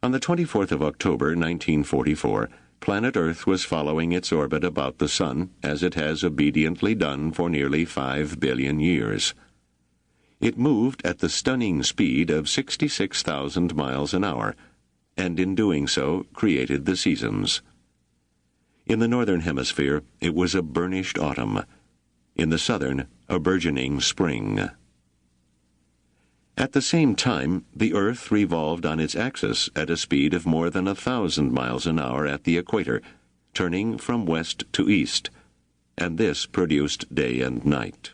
On the 24th of October, 1944, planet Earth was following its orbit about the Sun, as it has obediently done for nearly 5 billion years. It moved at the stunning speed of 66,000 miles an hour, and in doing so created the seasons. In the northern hemisphere, it was a burnished autumn. In the southern, a burgeoning spring. At the same time, the Earth revolved on its axis at a speed of more than 1,000 miles an hour at the equator, turning from west to east, and this produced day and night.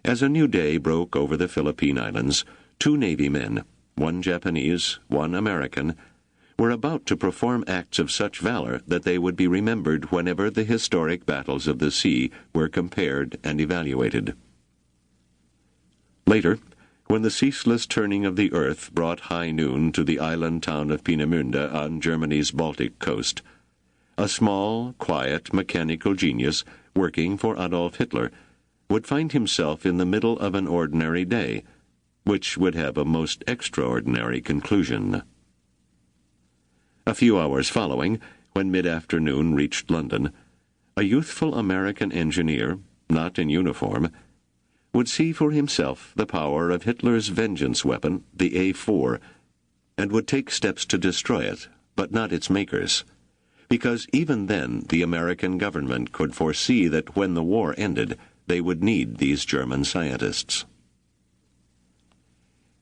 As a new day broke over the Philippine Islands, 2 Navy men, one Japanese, one American, were about to perform acts of such valor that they would be remembered whenever the historic battles of the sea were compared and evaluated. Later, when the ceaseless turning of the earth brought high noon to the island town of Peenemünde on Germany's Baltic coast, a small, quiet, mechanical genius working for Adolf Hitler would find himself in the middle of an ordinary day, which would have a most extraordinary conclusion. A few hours following, when mid-afternoon reached London, a youthful American engineer, not in uniform, would see for himself the power of Hitler's vengeance weapon, the A-4, and would take steps to destroy it, but not its makers, because even then the American government could foresee that when the war ended, they would need these German scientists.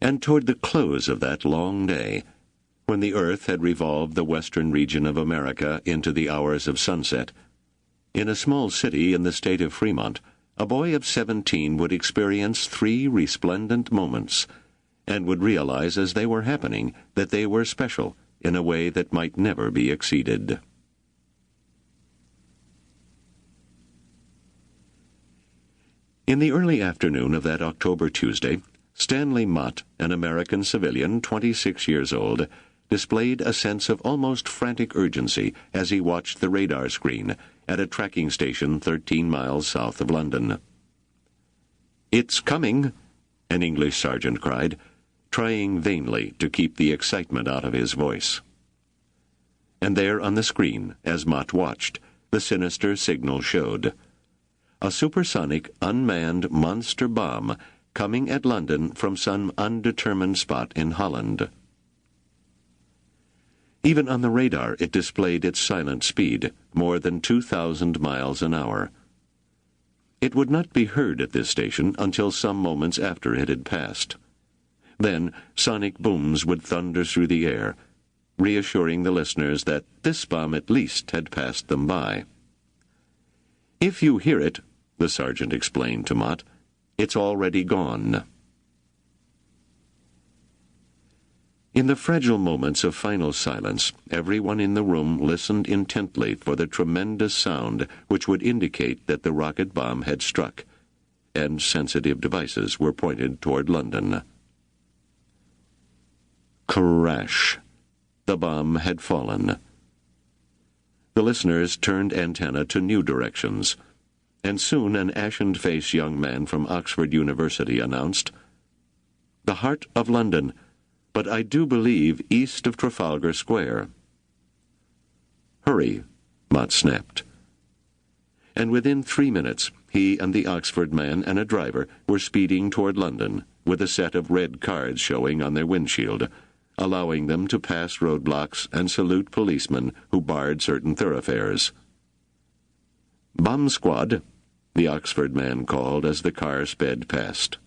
And toward the close of that long day, when the earth had revolved the western region of America into the hours of sunset, in a small city in the state of Fremont, a boy of 17 would experience 3 resplendent moments, and would realize as they were happening that they were special in a way that might never be exceeded. In the early afternoon of that October Tuesday, Stanley Mott, an American civilian, 26 years old, displayed a sense of almost frantic urgency as he watched the radar screen at a tracking station 13 miles south of London. "It's coming," an English sergeant cried, trying vainly to keep the excitement out of his voice. And there on the screen, as Mott watched, the sinister signal showed. A supersonic, unmanned monster bomb coming at London from some undetermined spot in Holland. Even on the radar it displayed its silent speed, more than 2,000 miles an hour. It would not be heard at this station until some moments after it had passed. Then sonic booms would thunder through the air, reassuring the listeners that this bomb at least had passed them by. "If you hear it," the sergeant explained to Mott, "it's already gone." In the fragile moments of final silence, everyone in the room listened intently for the tremendous sound which would indicate that the rocket bomb had struck, and sensitive devices were pointed toward London. Crash! The bomb had fallen. The listeners turned antenna to new directions, and soon an ashen-faced young man from Oxford University announced, "The heart of London, but I do believe east of Trafalgar Square." "Hurry," Mott snapped. And within 3 minutes, he and the Oxford man and a driver were speeding toward London, with a set of red cards showing on their windshield, allowing them to pass roadblocks and salute policemen who barred certain thoroughfares. "Bomb squad," the Oxford man called as the car sped past.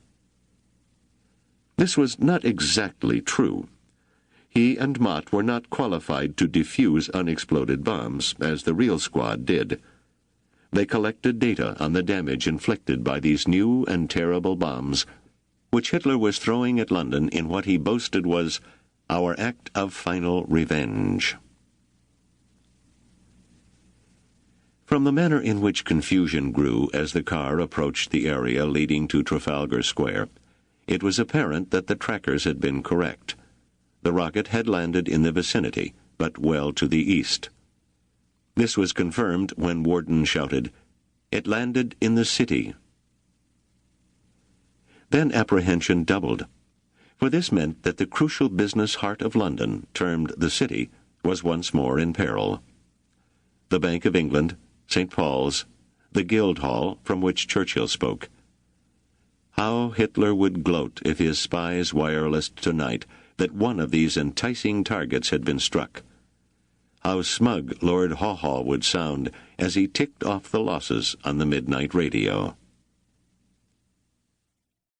This was not exactly true. He and Mott were not qualified to defuse unexploded bombs, as the real squad did. They collected data on the damage inflicted by these new and terrible bombs, which Hitler was throwing at London in what he boasted was our act of final revenge. From the manner in which confusion grew as the car approached the area leading to Trafalgar Square, it was apparent that the trackers had been correct. The rocket had landed in the vicinity, but well to the east. This was confirmed when Warden shouted, "It landed in the city." Then apprehension doubled. For this meant that the crucial business heart of London, termed the City, was once more in peril. The Bank of England, St. Paul's, the Guildhall, from which Churchill spoke. How Hitler would gloat if his spies wirelessed tonight that one of these enticing targets had been struck. How smug Lord Haw-Haw would sound as he ticked off the losses on the midnight radio.